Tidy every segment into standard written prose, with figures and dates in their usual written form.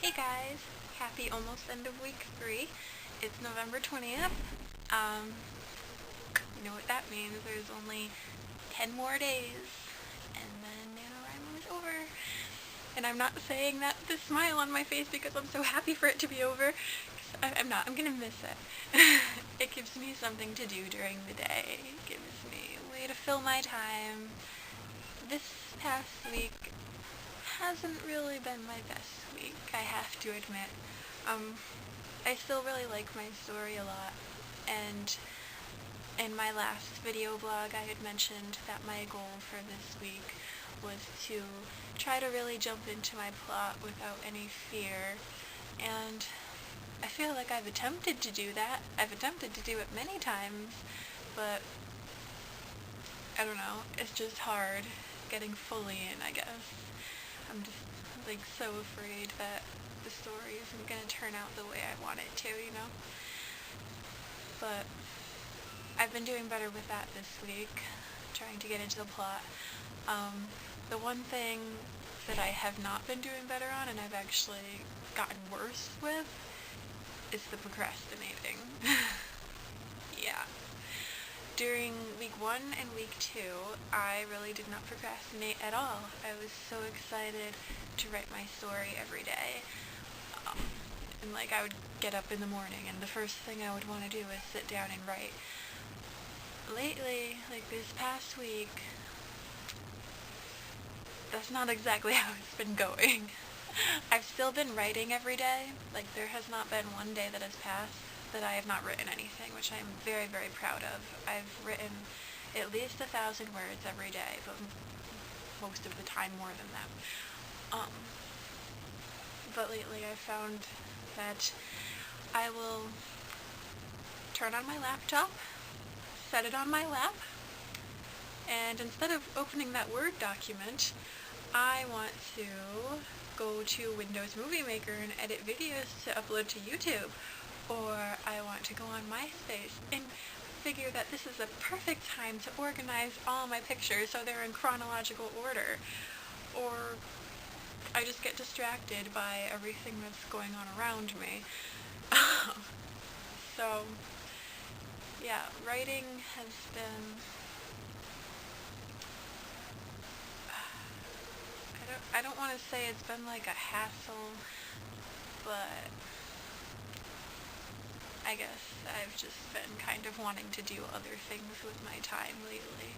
Hey guys, happy almost end of week 3. It's November 20th. You know what that means. There's only 10 more days and then NaNo is over. And I'm not saying that with a smile on my face because I'm so happy for it to be over. I'm not. I'm gonna miss it. It gives me something to do during the day. It gives me a way to fill my time. This past week hasn't really been my best week, I have to admit. I still really like my story a lot, and in my last video blog I had mentioned that my goal for this week was to try to really jump into my plot without any fear, and I feel like I've attempted to do that. I've attempted to do it many times, but I don't know, it's just hard getting fully in, I guess. I'm just, like, so afraid that the story isn't going to turn out the way I want it to, you know? But I've been doing better with that this week, trying to get into the plot. The one thing that I have not been doing better on, and I've actually gotten worse with, is the procrastinating. Yeah. During week 1 and week 2, I really did not procrastinate at all. I was so excited to write my story every day. And I would get up in the morning and the first thing I would want to do is sit down and write. Lately, this past week, that's not exactly how it's been going. I've still been writing every day. There has not been one day that has passed that I have not written anything, which I'm very, very proud of. I've written at least 1,000 words every day, but most of the time more than that. But lately I've found that I will turn on my laptop, set it on my lap, and instead of opening that Word document, I want to go to Windows Movie Maker and edit videos to upload to YouTube. Or I want to go on MySpace and figure that this is a perfect time to organize all my pictures so they're in chronological order. Or I just get distracted by everything that's going on around me. So, yeah, writing has been... I don't want to say it's been a hassle, but I guess I've just been kind of wanting to do other things with my time lately.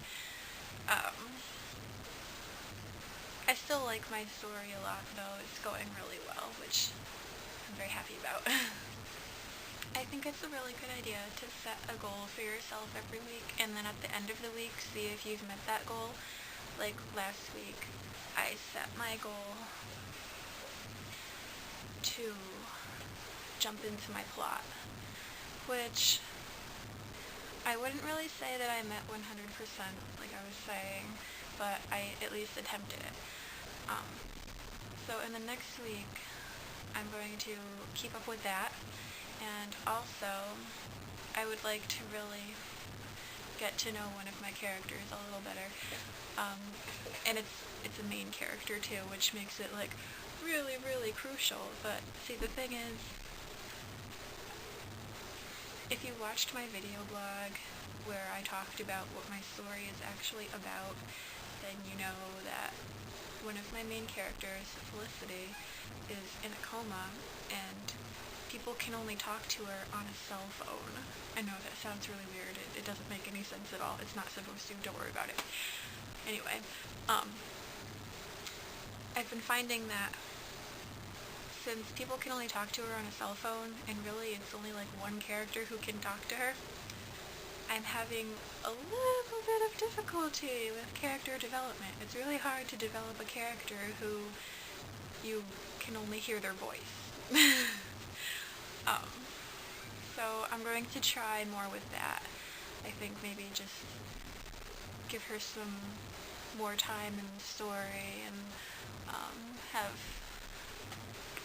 I still like my story a lot, though. It's going really well, which I'm very happy about. I think it's a really good idea to set a goal for yourself every week, and then at the end of the week, see if you've met that goal. Like last week, I set my goal to jump into my plot, which I wouldn't really say that I met 100%, like I was saying, but I at least attempted it. So in the next week, I'm going to keep up with that, and also, I would like to really get to know one of my characters a little better, and it's a main character too, which makes it really, really crucial. But see, the thing is, if you watched my video blog where I talked about what my story is actually about, then you know that one of my main characters, Felicity, is in a coma, and people can only talk to her on a cell phone. I know that sounds really weird. It doesn't make any sense at all. It's not supposed to. Don't worry about it. Anyway, I've been finding that since people can only talk to her on a cell phone, and really it's only one character who can talk to her, I'm having a little bit of difficulty with character development. It's really hard to develop a character who you can only hear their voice. So I'm going to try more with that. I think maybe just give her some more time in the story, and have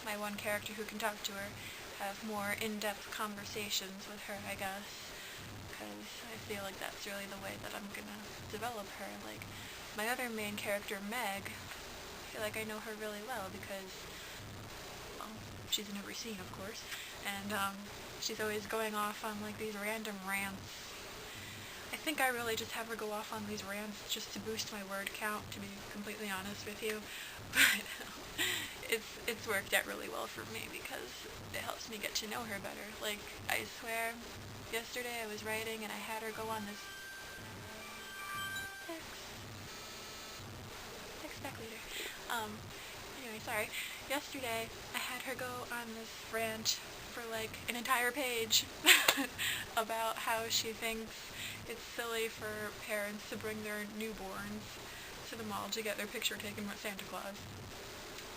my one character who can talk to her have more in-depth conversations with her, I guess, because I feel like that's really the way that I'm gonna develop her. My other main character, Meg, I feel like I know her really well because, well, she's in every scene, of course, and she's always going off on like these random rants. I think I really just have her go off on these rants just to boost my word count, to be completely honest with you, but it's worked out really well for me because it helps me get to know her better. Like, I swear, yesterday I was writing and I had her go on this text back later. Anyway, sorry. Yesterday I had her go on this rant for like an entire page about how she thinks it's silly for parents to bring their newborns to the mall to get their picture taken with Santa Claus.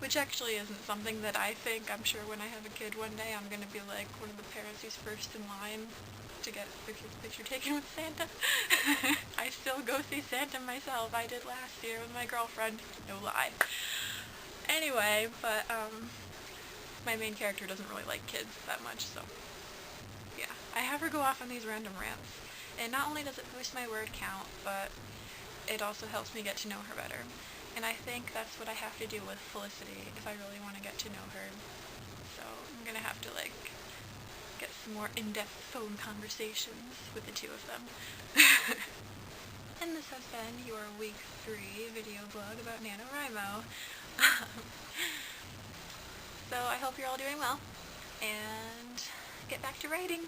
Which actually isn't something that I think. I'm sure when I have a kid one day, I'm going to be like one of the parents who's first in line to get the kid's picture taken with Santa. I still go see Santa myself. I did last year with my girlfriend. No lie. Anyway, but my main character doesn't really like kids that much, so yeah. I have her go off on these random rants. And not only does it boost my word count, but it also helps me get to know her better. And I think that's what I have to do with Felicity if I really want to get to know her. So I'm going to have to, like, get some more in-depth phone conversations with the two of them. And this has been your week 3 video blog about NaNoWriMo. So I hope you're all doing well, and get back to writing.